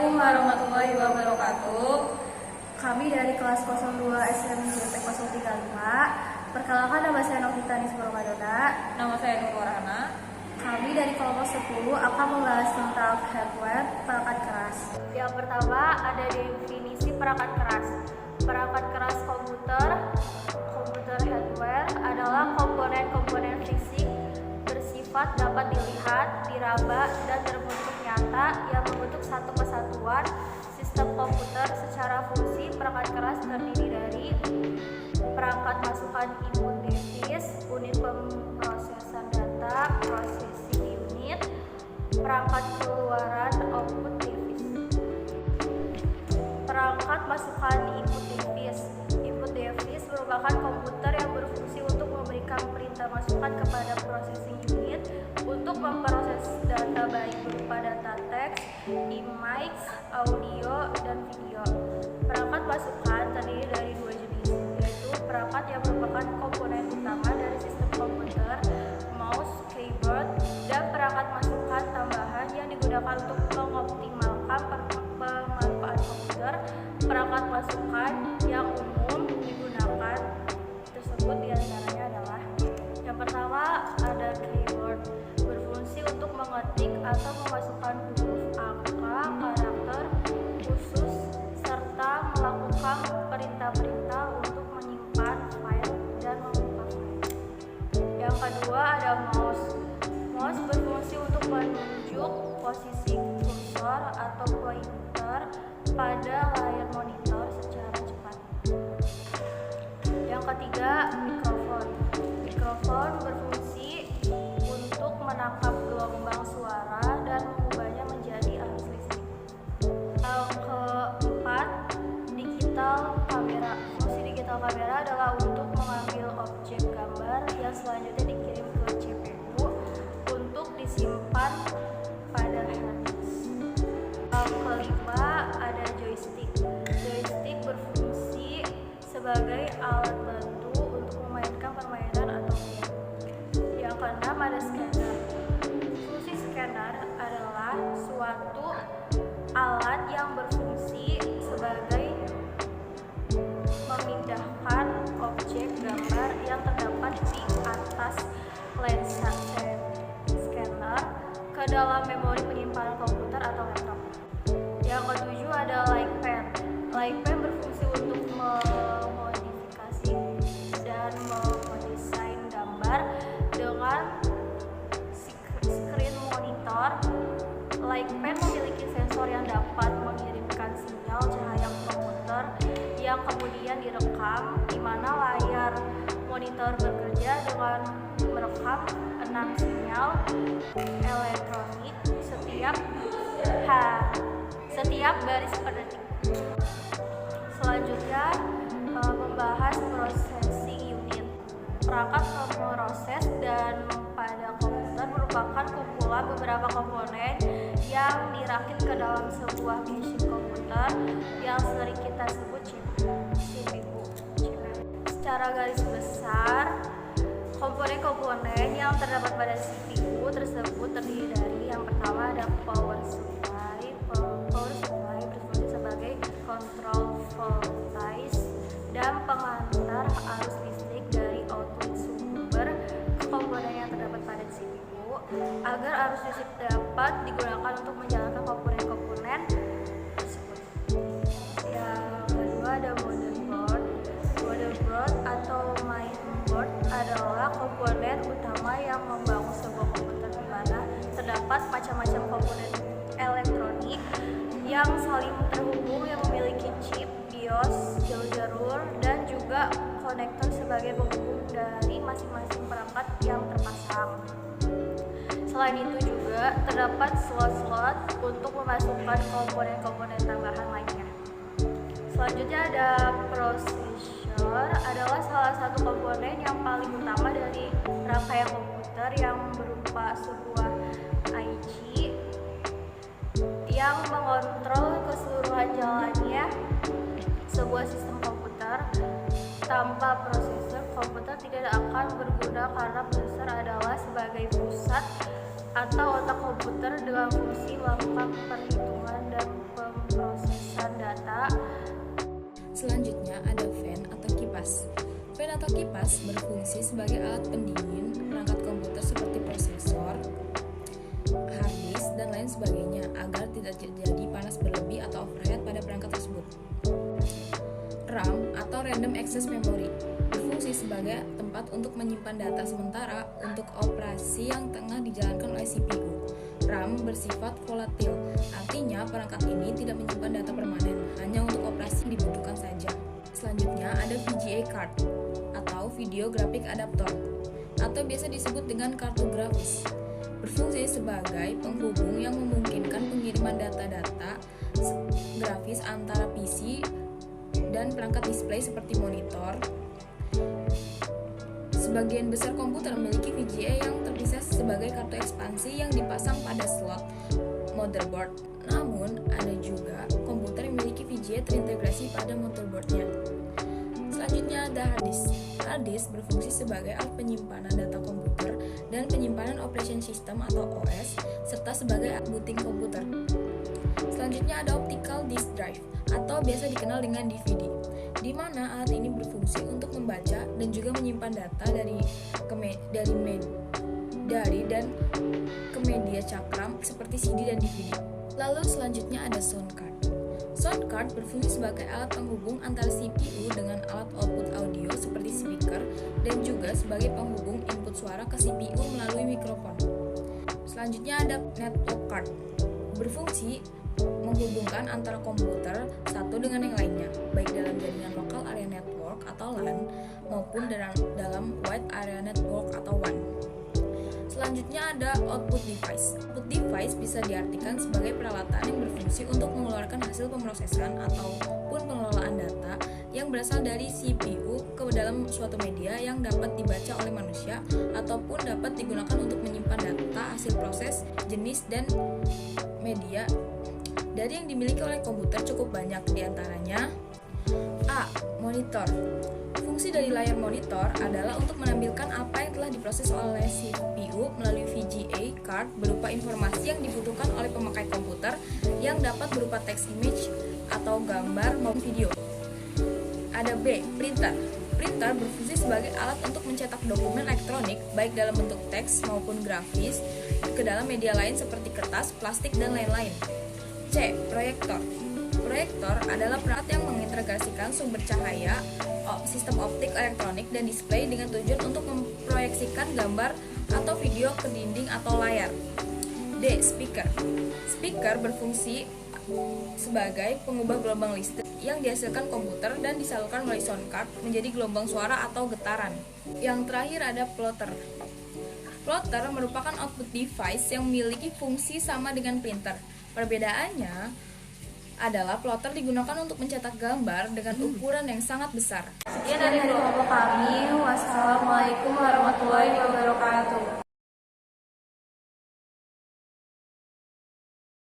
Assalamualaikum warahmatullahi wabarakatuh. Kami dari kelas 02 SMJP 035. Perkenalkan, nama saya Novita Nisbaromadona. Nama saya Nur Warhana. Kami dari kelompok 10 akan membahas tentang hardware perangkat keras. Yang pertama ada definisi perangkat keras. Perangkat keras komputer hardware adalah komponen-komponen fisik bersifat dapat dilihat, diraba, dan berbentuk nyata yang membentuk satu kesatuan sistem komputer. Secara fungsi, perangkat keras terdiri dari perangkat masukan input device, unit pemrosesan data, processing unit, perangkat keluaran output device. Perangkat masukan input device. Input device merupakan komputer yang berfungsi untuk memberikan perintah masukan kepada processing unit untuk memproses data baik berupa data teks, image, audio, dan video. Perangkat masukan terdiri dari dua jenis, yaitu perangkat yang merupakan komponen utama dari sistem komputer, mouse, keyboard, dan perangkat masukan tambahan yang digunakan untuk mengoptimalkan pemanfaatan komputer. Perangkat masukan yang umum digunakan tersebut diantaranya adalah: yang pertama ada keyboard, berfungsi untuk mengetik atau memasukkan huruf, angka, karakter khusus, serta melakukan perintah-perintah untuk menyimpan file dan membuka file. Yang kedua ada mouse. Mouse berfungsi untuk menunjuk posisi kursor atau pointer pada layar monitor secara cepat. Yang ketiga, mikrofon. Mikrofon berfungsi untuk menangkap gelombang suara dan mengubahnya menjadi arus listrik. Yang keempat, digital kamera. Fungsi digital kamera adalah untuk mengambil objek gambar yang selanjutnya dikirim ke CPU untuk disimpan pada hard disk. Yang kelima ada joystick. Joystick berfungsi sebagai alat bantu untuk memainkan permainan atau game. Yang keenam ada scanner. Fungsi scanner adalah suatu alat yang berfungsi sebagai memindahkan objek gambar yang terdapat di atas lensa scanner ke dalam memori penyimpanan komputer atau laptop. Yang ketujuh ada light pen. Light pen berfungsi untuk memodifikasi dan mendesain gambar dengan screen monitor. Light pen memiliki sensor yang dapat mengirimkan sinyal cahaya ke komputer yang kemudian direkam, di mana layar monitor bekerja dengan merekam 6 sinyal elektronik setiap baris per detik. Selanjutnya membahas processing unit. Perangkat pemroses dan pada komputer merupakan kumpulan beberapa komponen yang dirakit ke dalam sebuah casing komputer yang sering kita sebut CPU. Secara garis besar, komponen-komponen yang terdapat pada CPU tersebut terdiri dari: yang pertama ada power supply. Power supply berfungsi sebagai kontrol voltage dan pengantar arus listrik dari output sumber ke komponen yang terdapat pada CPU agar arus listrik dapat digunakan untuk menjalankan komponen-komponen tersebut. Yang kedua ada motherboard. Motherboard atau mainboard adalah komponen utama yang membangun sebuah komputer, di mana terdapat macam-macam komponen elektronik yang saling terhubung yang memiliki chip, BIOS, jalur, dan juga konektor sebagai penghubung dari masing-masing perangkat yang terpasang. Selain itu juga terdapat slot-slot untuk memasukkan komponen-komponen tambahan lainnya. Selanjutnya ada prosesor, adalah salah satu komponen yang paling utama dari rangkaian komputer yang berupa sebuah IC yang mengontrol keseluruhan jalannya sebuah sistem komputer. Tanpa prosesor, komputer tidak akan berguna karena prosesor adalah sebagai pusat atau otak komputer dengan fungsi melakukan perhitungan dan atau kipas berfungsi sebagai alat pendingin perangkat komputer seperti prosesor, hard disk, dan lain sebagainya agar tidak terjadi panas berlebih atau overheat pada perangkat tersebut. RAM atau Random Access Memory berfungsi sebagai tempat untuk menyimpan data sementara untuk operasi yang tengah dijalankan oleh CPU. RAM bersifat volatil, artinya perangkat ini tidak menyimpan data permanen, hanya untuk operasi yang dibutuhkan saja. Selanjutnya ada VGA card atau Video Graphic Adapter atau biasa disebut dengan kartu grafis. Berfungsi sebagai penghubung yang memungkinkan pengiriman data-data grafis antara PC dan perangkat display seperti monitor. Sebagian besar komputer memiliki VGA yang terpisah sebagai kartu ekspansi yang dipasang pada slot motherboard. Namun, ada juga komputer yang memiliki VGA terintegrasi pada motherboardnya. Selanjutnya ada hard disk. Hard disk berfungsi sebagai alat penyimpanan data komputer dan penyimpanan operation system atau OS, serta sebagai alat booting komputer. Selanjutnya ada optical disk drive atau biasa dikenal dengan DVD, di mana alat ini berfungsi untuk membaca dan juga menyimpan data dari dan ke media cakram seperti CD dan DVD. Lalu selanjutnya ada sound card. Sound card berfungsi sebagai alat penghubung antara CPU dengan alat output audio seperti speaker dan juga sebagai penghubung input suara ke CPU melalui mikrofon. Selanjutnya ada network card. Berfungsi menghubungkan antara komputer satu dengan yang lainnya, baik dalam jaringan lokal area network atau LAN maupun dalam wide area network atau WAN. Selanjutnya ada output device. Output device bisa diartikan sebagai peralatan yang berfungsi untuk mengeluarkan hasil pemrosesan ataupun pengelolaan data yang berasal dari CPU ke dalam suatu media yang dapat dibaca oleh manusia ataupun dapat digunakan untuk menyimpan data hasil proses, jenis, dan media dari yang dimiliki oleh komputer cukup banyak, diantaranya A. Monitor. Fungsi dari layar monitor adalah untuk menampilkan apa yang telah diproses oleh CPU melalui VGA card berupa informasi yang dibutuhkan oleh pemakai komputer yang dapat berupa teks, image, atau gambar maupun video. Ada B. Printer. Printer berfungsi sebagai alat untuk mencetak dokumen elektronik baik dalam bentuk teks maupun grafis ke dalam media lain seperti kertas, plastik, dan lain-lain. C. Proyektor. Proyektor adalah perangkat yang mengintegrasikan sumber cahaya, sistem optik elektronik, dan display dengan tujuan untuk memproyeksikan gambar atau video ke dinding atau layar. D. Speaker. Speaker berfungsi sebagai pengubah gelombang listrik yang dihasilkan komputer dan disalurkan melalui sound card menjadi gelombang suara atau getaran. Yang terakhir ada plotter. Plotter merupakan output device yang memiliki fungsi sama dengan printer. Perbedaannya adalah plotter digunakan untuk mencetak gambar dengan ukuran yang sangat besar. Sekian dari kelompok kami. Wassalamualaikum warahmatullahi wabarakatuh.